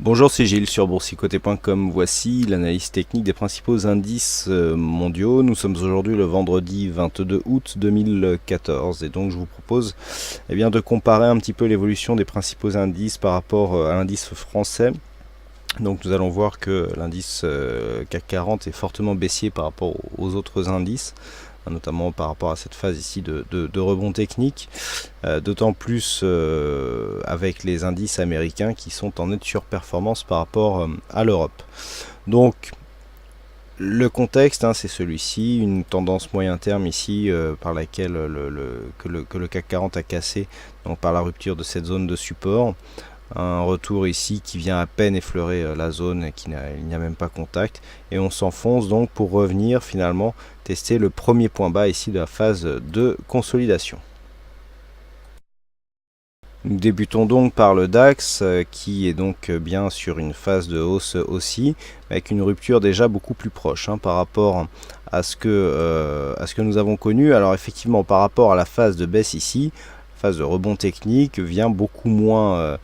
Bonjour, c'est Gilles sur boursicoté.com. Voici l'analyse technique des principaux indices mondiaux. Nous sommes aujourd'hui le vendredi 22 août 2014 et donc je vous propose de comparer un petit peu l'évolution des principaux indices par rapport à l'indice français. Donc nous allons voir que l'indice CAC 40 est fortement baissier par rapport aux autres indices, notamment par rapport à cette phase ici de rebond technique, d'autant plus avec les indices américains qui sont en nette surperformance par rapport à l'Europe. Donc le contexte, c'est celui-ci, une tendance moyen terme ici par laquelle que le CAC 40 a cassé, donc par la rupture de cette zone de support. Un retour ici qui vient à peine effleurer la zone, il n'y a même pas contact, et on s'enfonce donc pour revenir finalement tester le premier point bas ici de la phase de consolidation. Nous débutons donc par le DAX qui est donc bien sur une phase de hausse aussi, avec une rupture déjà beaucoup plus proche par rapport à ce que nous avons connu. Alors effectivement, par rapport à la phase de baisse ici, phase de rebond technique vient beaucoup moins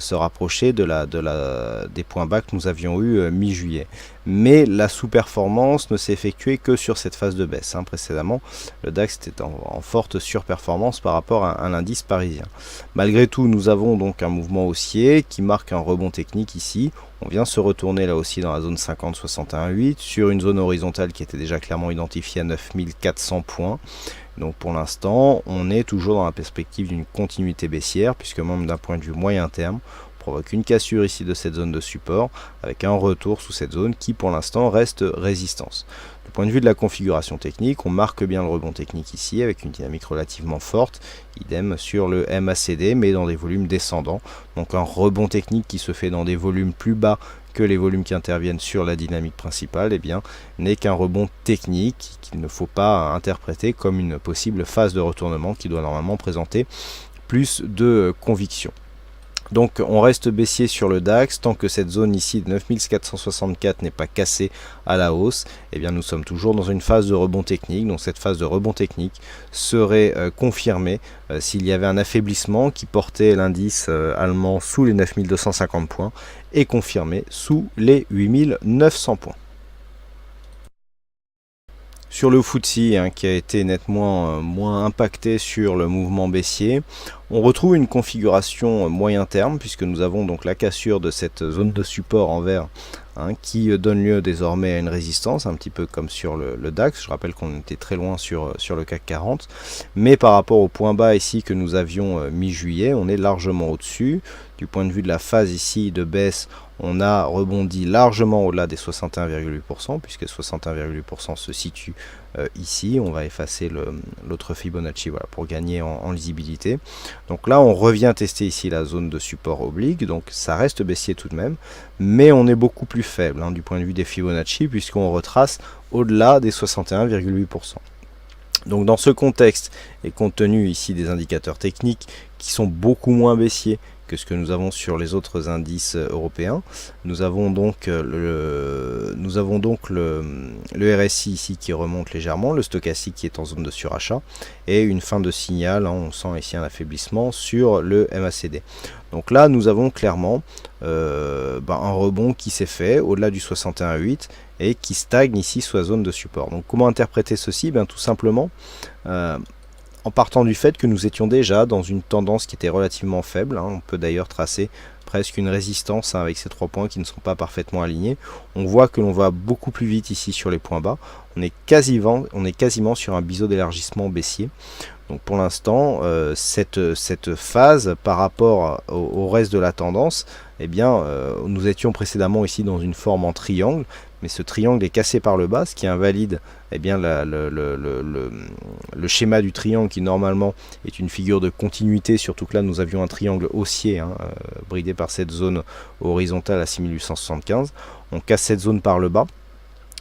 se rapprocher des points bas que nous avions eu mi-juillet. Mais la sous-performance ne s'est effectuée que sur cette phase de baisse. Précédemment, le DAX était en forte surperformance par rapport à l'indice parisien. Malgré tout, nous avons donc un mouvement haussier qui marque un rebond technique ici. On vient se retourner là aussi dans la zone 50-61,8 sur une zone horizontale qui était déjà clairement identifiée à 9400 points. Donc pour l'instant, on est toujours dans la perspective d'une continuité baissière, puisque même d'un point de vue moyen terme, on provoque une cassure ici de cette zone de support, avec un retour sous cette zone qui pour l'instant reste résistance. Du point de vue de la configuration technique, on marque bien le rebond technique ici, avec une dynamique relativement forte, idem sur le MACD, mais dans des volumes descendants. Donc un rebond technique qui se fait dans des volumes plus bas que les volumes qui interviennent sur la dynamique principale, n'est qu'un rebond technique qu'il ne faut pas interpréter comme une possible phase de retournement qui doit normalement présenter plus de conviction. Donc on reste baissier sur le DAX tant que cette zone ici de 9464 n'est pas cassée à la hausse. Nous sommes toujours dans une phase de rebond technique. Donc cette phase de rebond technique serait confirmée s'il y avait un affaiblissement qui portait l'indice allemand sous les 9250 points et confirmé sous les 8900 points. Sur le FTSE qui a été nettement moins impacté sur le mouvement baissier, on retrouve une configuration moyen terme puisque nous avons donc la cassure de cette zone de support en vert qui donne lieu désormais à une résistance, un petit peu comme sur le DAX. Je rappelle qu'on était très loin sur le CAC 40, mais par rapport au point bas ici que nous avions mi-juillet, on est largement au-dessus. Du point de vue de la phase ici de baisse, on a rebondi largement au-delà des 61,8%, puisque 61,8% se situe ici. On va effacer l'autre Fibonacci pour gagner en lisibilité. Donc là, on revient tester ici la zone de support oblique, donc ça reste baissier tout de même, mais on est beaucoup plus faible du point de vue des Fibonacci, puisqu'on retrace au-delà des 61,8%. Donc dans ce contexte, et compte tenu ici des indicateurs techniques qui sont beaucoup moins baissiers que ce que nous avons sur les autres indices européens, nous avons donc le RSI ici qui remonte légèrement, le stochastique qui est en zone de surachat, et une fin de signal, on sent ici un affaiblissement sur le MACD. Donc là, nous avons clairement un rebond qui s'est fait au-delà du 61,8 et qui stagne ici sous la zone de support. Donc comment interpréter ceci? Tout simplement en partant du fait que nous étions déjà dans une tendance qui était relativement faible. On peut d'ailleurs tracer presque une résistance avec ces 3 points qui ne sont pas parfaitement alignés. On voit que l'on va beaucoup plus vite ici sur les points bas. On est quasiment sur un biseau d'élargissement baissier. Donc pour l'instant, cette phase par rapport au reste de la tendance, nous étions précédemment ici dans une forme en triangle, mais ce triangle est cassé par le bas, ce qui invalide le schéma du triangle qui normalement est une figure de continuité, surtout que là nous avions un triangle haussier bridé par cette zone horizontale à 6875. On casse cette zone par le bas.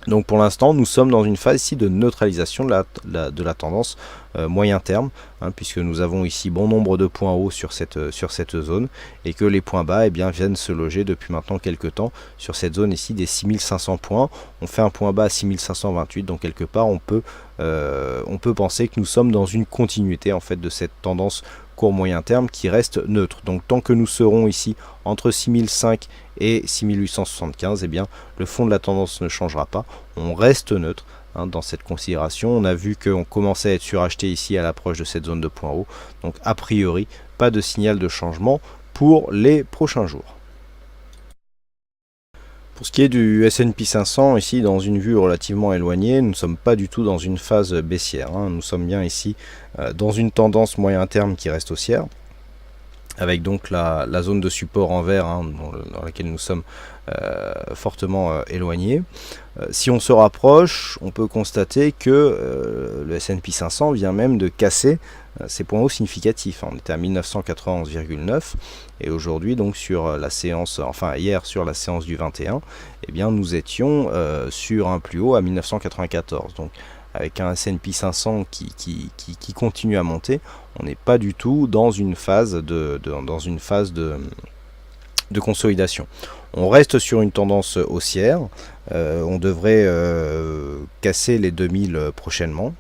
Donc pour l'instant, nous sommes dans une phase ici de neutralisation de la tendance moyen terme, puisque nous avons ici bon nombre de points hauts sur cette zone, et que les points bas viennent se loger depuis maintenant quelques temps sur cette zone ici des 6500 points. On fait un point bas à 6528, donc quelque part on peut penser que nous sommes dans une continuité en fait de cette tendance court moyen terme qui reste neutre. Donc tant que nous serons ici entre 6005 et 6875, eh bien le fond de la tendance ne changera pas, on reste neutre dans cette considération. On a vu qu'on commençait à être suracheté ici à l'approche de cette zone de point haut, donc a priori pas de signal de changement pour les prochains jours. Pour ce qui est du S&P 500, ici dans une vue relativement éloignée, nous ne sommes pas du tout dans une phase baissière. Nous sommes bien ici dans une tendance moyen terme qui reste haussière, avec donc la zone de support en vert dans laquelle nous sommes fortement éloignés. Si on se rapproche, on peut constater que le S&P 500 vient même de casser ces points hauts significatifs. On était à 1991,9 et aujourd'hui donc sur la séance, enfin hier sur la séance du 21, eh bien nous étions sur un plus haut à 1994. Donc avec un S&P 500 qui continue à monter, on n'est pas du tout dans une phase de consolidation. On reste sur une tendance haussière, on devrait casser les 2000 prochainement,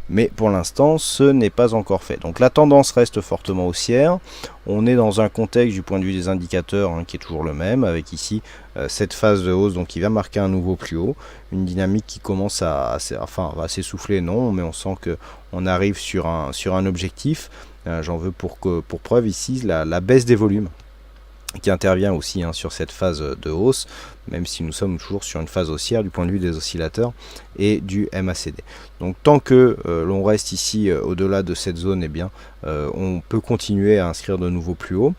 mais pour l'instant ce n'est pas encore fait. Donc la tendance reste fortement haussière, on est dans un contexte du point de vue des indicateurs qui est toujours le même, avec ici cette phase de hausse donc qui va marquer un nouveau plus haut, une dynamique qui commence à s'essouffler, non, mais on sent qu'on arrive sur un objectif. J'en veux pour preuve ici la baisse des volumes qui intervient aussi sur cette phase de hausse, même si nous sommes toujours sur une phase haussière du point de vue des oscillateurs et du MACD. Donc tant que l'on reste ici au-delà de cette zone, eh bien, on peut continuer à inscrire de nouveaux plus hauts.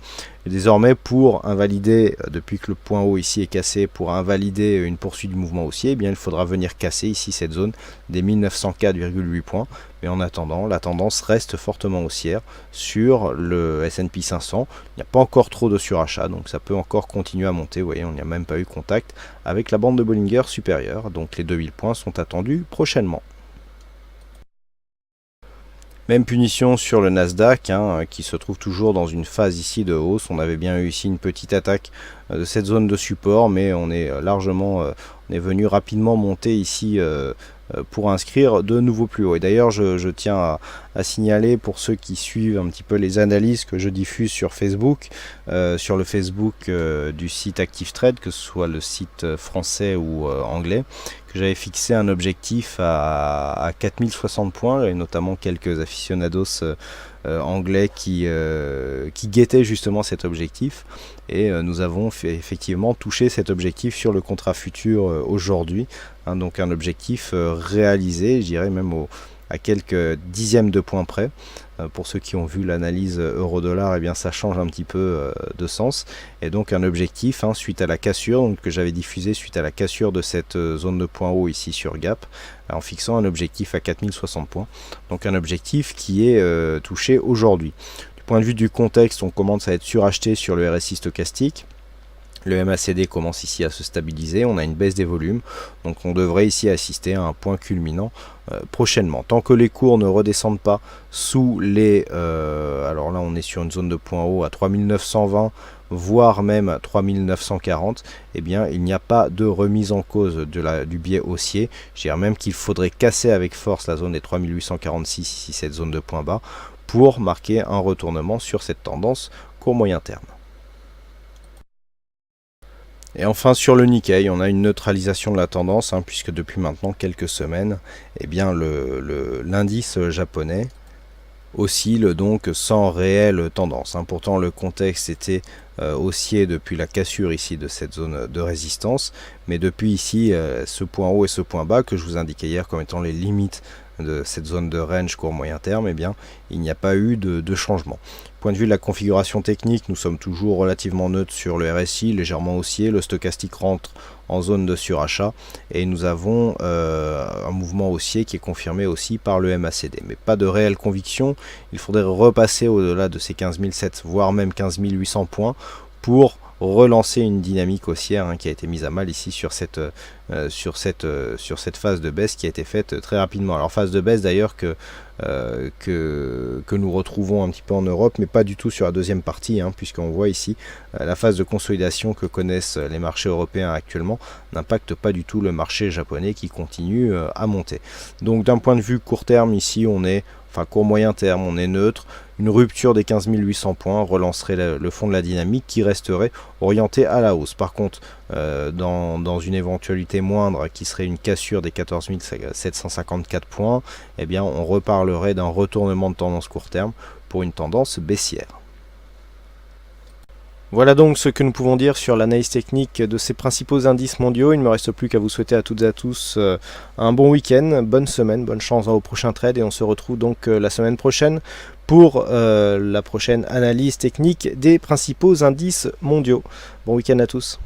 Et désormais, pour invalider, depuis que le point haut ici est cassé, pour invalider une poursuite du mouvement haussier, eh bien, il faudra venir casser ici cette zone des 1904,8 points. Mais en attendant, la tendance reste fortement haussière sur le S&P 500. Il n'y a pas encore trop de surachat, donc ça peut encore continuer à monter. Vous voyez, on n'y a même pas eu contact avec la bande de Bollinger supérieure. Donc les 2000 points sont attendus prochainement. Même punition sur le Nasdaq qui se trouve toujours dans une phase ici de hausse. On avait bien eu ici une petite attaque de cette zone de support, mais on est venu rapidement monter ici pour inscrire de nouveaux plus hauts. Et d'ailleurs je tiens à signaler pour ceux qui suivent un petit peu les analyses que je diffuse sur Facebook, sur le Facebook du site ActiveTrade, que ce soit le site français ou anglais, que j'avais fixé un objectif à 4060 points, et notamment quelques aficionados anglais qui guettaient justement cet objectif, et nous avons effectivement touché cet objectif sur le contrat futur aujourd'hui, donc un objectif réalisé, je dirais même à quelques dixièmes de points près. Pour ceux qui ont vu l'analyse euro-dollar, eh bien ça change un petit peu de sens, et donc un objectif suite à la cassure donc, que j'avais diffusé suite à la cassure de cette zone de point haut ici sur Gap, en fixant un objectif à 4060 points, donc un objectif qui est touché aujourd'hui. Du point de vue du contexte, on commence à être suracheté sur le RSI stochastique. Le MACD commence ici à se stabiliser, on a une baisse des volumes, donc on devrait ici assister à un point culminant prochainement. Tant que les cours ne redescendent pas sous les... alors là on est sur une zone de point haut à 3920, voire même à 3940, eh bien il n'y a pas de remise en cause du biais haussier. Je dirais même qu'il faudrait casser avec force la zone des 3846, ici cette zone de point bas, pour marquer un retournement sur cette tendance court moyen terme. Et enfin sur le Nikkei, on a une neutralisation de la tendance, puisque depuis maintenant quelques semaines, eh bien l'indice japonais oscille donc sans réelle tendance. Pourtant le contexte était haussier depuis la cassure ici de cette zone de résistance, mais depuis ici ce point haut et ce point bas que je vous indiquais hier comme étant les limites de cette zone de range court moyen terme, eh bien il n'y a pas eu de changement. Point de vue de la configuration technique, nous sommes toujours relativement neutres sur le RSI, légèrement haussier, le stochastique rentre en zone de surachat, et nous avons un mouvement haussier qui est confirmé aussi par le MACD, mais pas de réelle conviction. Il faudrait repasser au-delà de ces 15 700 voire même 15 800 points pour relancer une dynamique haussière qui a été mise à mal ici sur cette phase de baisse qui a été faite très rapidement. Alors phase de baisse d'ailleurs que que nous retrouvons un petit peu en Europe, mais pas du tout sur la deuxième partie, puisqu'on voit ici la phase de consolidation que connaissent les marchés européens actuellement n'impacte pas du tout le marché japonais qui continue à monter. Donc d'un point de vue court terme, ici on est, enfin court moyen terme, on est neutre. Une rupture des 15 800 points relancerait le fond de la dynamique qui resterait orienté à la hausse. Par contre, dans une éventualité moindre qui serait une cassure des 14 754 points, eh bien on reparlerait d'un retournement de tendance court terme pour une tendance baissière. Voilà donc ce que nous pouvons dire sur l'analyse technique de ces principaux indices mondiaux. Il ne me reste plus qu'à vous souhaiter à toutes et à tous un bon week-end, bonne semaine, bonne chance dans vos prochains trades, et on se retrouve donc la semaine prochaine pour la prochaine analyse technique des principaux indices mondiaux. Bon week-end à tous.